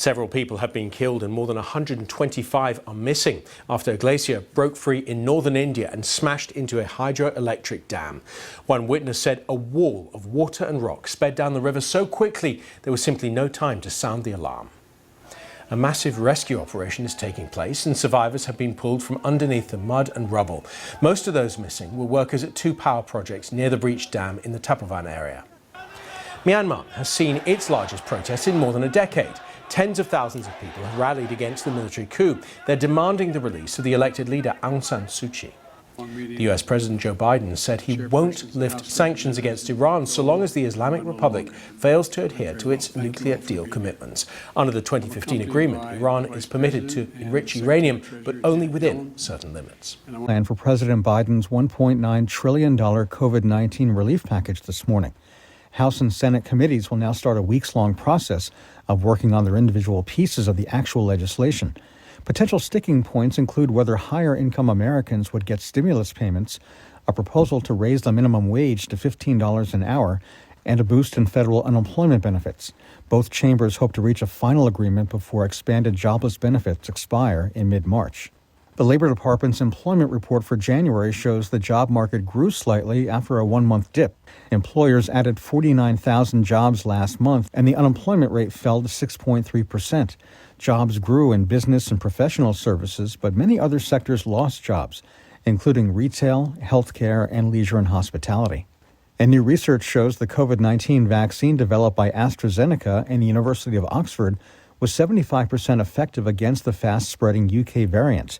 Several people have been killed and more than 125 are missing after a glacier broke free in northern India and smashed into a hydroelectric dam. One witness said a wall of water and rock sped down the river so quickly there was simply no time to sound the alarm. A massive rescue operation is taking place and survivors have been pulled from underneath the mud and rubble. Most of those missing were workers at two power projects near the breached dam in the Tapovan area. Myanmar has seen its largest protests in more than a decade. Tens of thousands of people have rallied against the military coup. They're demanding the release of the elected leader Aung San Suu Kyi. The US President Joe Biden said he won't lift sanctions against Iran so long as the Islamic Republic fails to adhere to its nuclear deal commitments. Under the 2015 agreement, Iran is permitted to enrich uranium, but only within certain limits. Plan for President Biden's $1.9 trillion COVID-19 relief package this morning. House and Senate committees will now start a weeks-long process of working on their individual pieces of the actual legislation. Potential sticking points include whether higher-income Americans would get stimulus payments, a proposal to raise the minimum wage to $15 an hour, and a boost in federal unemployment benefits. Both chambers hope to reach a final agreement before expanded jobless benefits expire in mid-March. The Labor Department's employment report for January shows the job market grew slightly after a one-month dip. Employers added 49,000 jobs last month, and the unemployment rate fell to 6.3%. Jobs grew in business and professional services, but many other sectors lost jobs, including retail, healthcare, and leisure and hospitality. And new research shows the COVID-19 vaccine developed by AstraZeneca and the University of Oxford was 75% effective against the fast-spreading UK variant.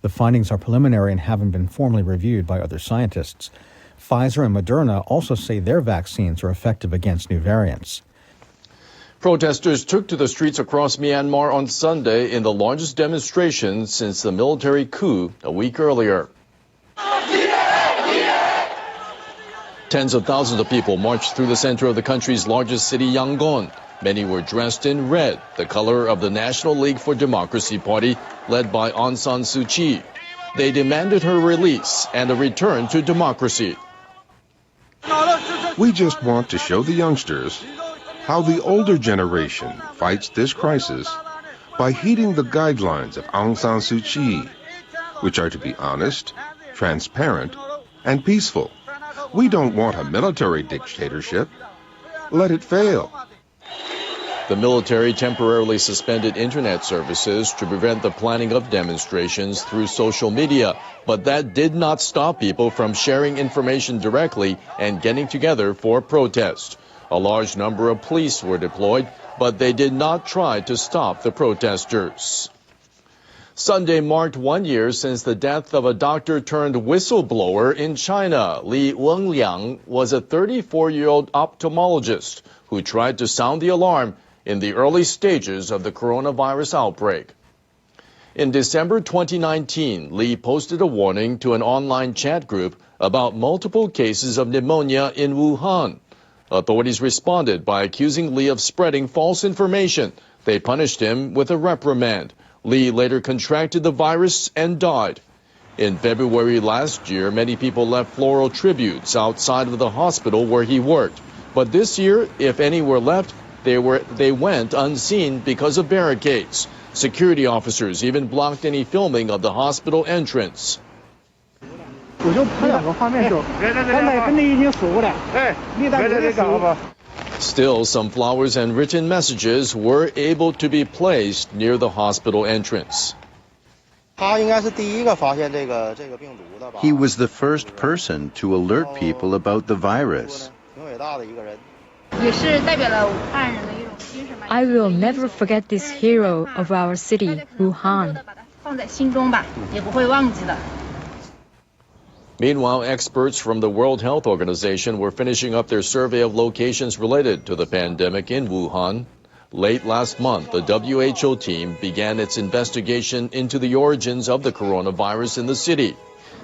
The findings are preliminary and haven't been formally reviewed by other scientists. Pfizer and Moderna also say their vaccines are effective against new variants. Protesters took to the streets across Myanmar on Sunday in the largest demonstration since the military coup a week earlier. Tens of thousands of people marched through the center of the country's largest city, Yangon. Many were dressed in red, the color of the National League for Democracy Party, led by Aung San Suu Kyi. They demanded her release and a return to democracy. We just want to show the youngsters how the older generation fights this crisis by heeding the guidelines of Aung San Suu Kyi, which are to be honest, transparent, and peaceful. We don't want a military dictatorship. Let it fail. The military temporarily suspended internet services to prevent the planning of demonstrations through social media, but that did not stop people from sharing information directly and getting together for protest. A large number of police were deployed, but they did not try to stop the protesters. Sunday marked 1 year since the death of a doctor turned whistleblower in China. Li Wenliang was a 34-year-old ophthalmologist who tried to sound the alarm in the early stages of the coronavirus outbreak. In December 2019, Li posted a warning to an online chat group about multiple cases of pneumonia in Wuhan. Authorities responded by accusing Li of spreading false information. They punished him with a reprimand. Li later contracted the virus and died. In February last year, many people left floral tributes outside of the hospital where he worked. But this year, if any were left, they went unseen because of barricades. Security officers even blocked any filming of the hospital entrance. Still, some flowers and written messages were able to be placed near the hospital entrance. He was the first person to alert people about the virus. I will never forget this hero of our city, Wuhan. Meanwhile, experts from the World Health Organization were finishing up their survey of locations related to the pandemic in Wuhan. Late last month, the WHO team began its investigation into the origins of the coronavirus in the city.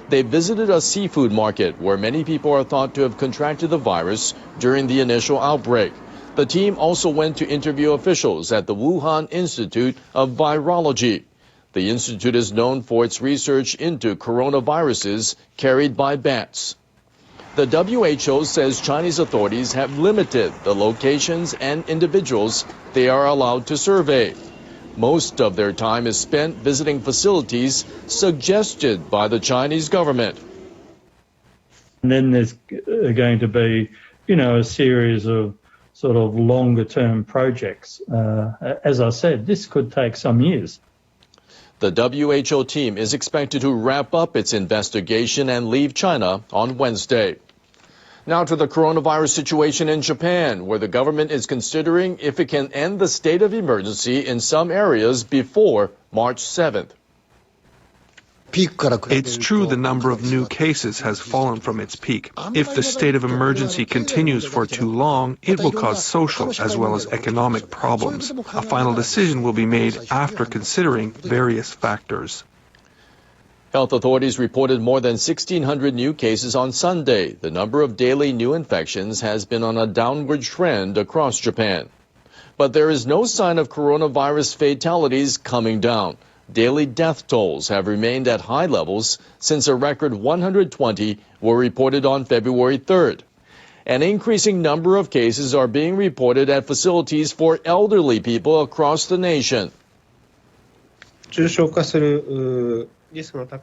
They visited a seafood market where many people are thought to have contracted the virus during the initial outbreak. The team also went to interview officials at the Wuhan Institute of Virology. The institute is known for its research into coronaviruses carried by bats. The WHO says Chinese authorities have limited the locations and individuals they are allowed to survey. Most of their time is spent visiting facilities suggested by the Chinese government. And then there's going to be, a series of sort of longer-term projects. As I said, this could take some years. The WHO team is expected to wrap up its investigation and leave China on Wednesday. Now to the coronavirus situation in Japan, where the government is considering if it can end the state of emergency in some areas before March 7th. It's true the number of new cases has fallen from its peak. If the state of emergency continues for too long, it will cause social as well as economic problems. A final decision will be made after considering various factors. Health authorities reported more than 1,600 new cases on Sunday. The number of daily new infections has been on a downward trend across Japan. But there is no sign of coronavirus fatalities coming down. Daily death tolls have remained at high levels since a record 120 were reported on February 3rd. An increasing number of cases are being reported at facilities for elderly people across the nation.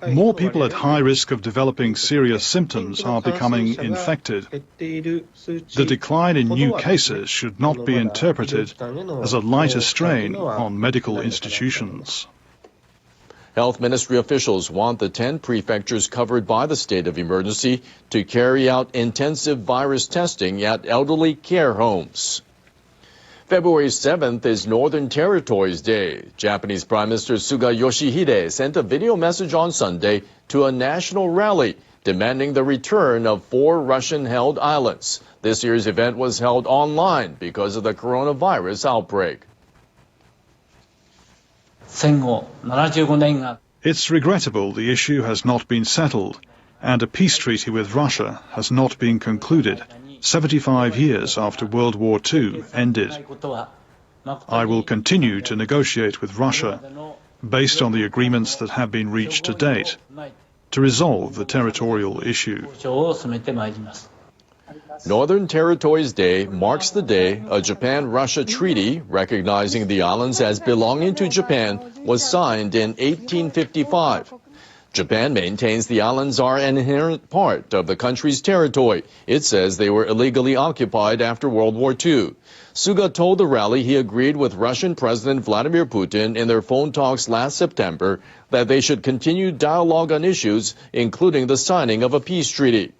More people at high risk of developing serious symptoms are becoming infected. The decline in new cases should not be interpreted as a lighter strain on medical institutions. Health ministry officials want the 10 prefectures covered by the state of emergency to carry out intensive virus testing at elderly care homes. February 7th is Northern Territories Day. Japanese Prime Minister Suga Yoshihide sent a video message on Sunday to a national rally demanding the return of 4 Russian-held islands. This year's event was held online because of the coronavirus outbreak. It's regrettable the issue has not been settled, and a peace treaty with Russia has not been concluded 75 years after World War II ended. I will continue to negotiate with Russia based on the agreements that have been reached to date to resolve the territorial issue. Northern Territories Day marks the day a Japan-Russia treaty recognizing the islands as belonging to Japan was signed in 1855. Japan maintains the islands are an inherent part of the country's territory. It says they were illegally occupied after World War II. Suga told the rally he agreed with Russian President Vladimir Putin in their phone talks last September that they should continue dialogue on issues, including the signing of a peace treaty.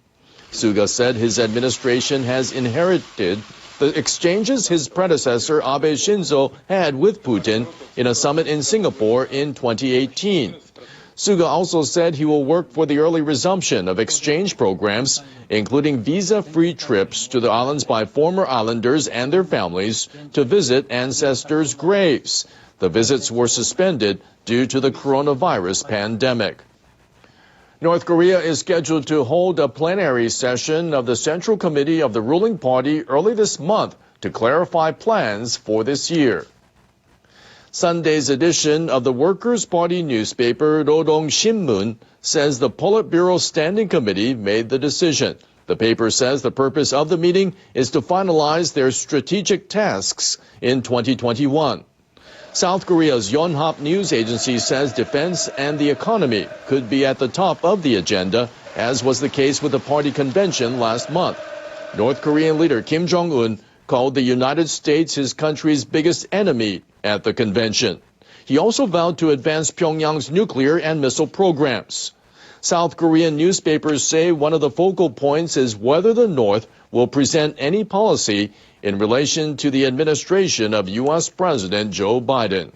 Suga said his administration has inherited the exchanges his predecessor Abe Shinzo had with Putin in a summit in Singapore in 2018. Suga also said he will work for the early resumption of exchange programs, including visa-free trips to the islands by former islanders and their families to visit ancestors' graves. The visits were suspended due to the coronavirus pandemic. North Korea is scheduled to hold a plenary session of the Central Committee of the ruling party early this month to clarify plans for this year. Sunday's edition of the Workers' Party newspaper Rodong Shinmun says the Politburo Standing Committee made the decision. The paper says the purpose of the meeting is to finalize their strategic tasks in 2021. South Korea's Yonhap news agency says defense and the economy could be at the top of the agenda, as was the case with the party convention last month. North Korean leader Kim Jong-un called the United States his country's biggest enemy at the convention. He also vowed to advance Pyongyang's nuclear and missile programs. South Korean newspapers say one of the focal points is whether the North will present any policy in relation to the administration of U.S. President Joe Biden.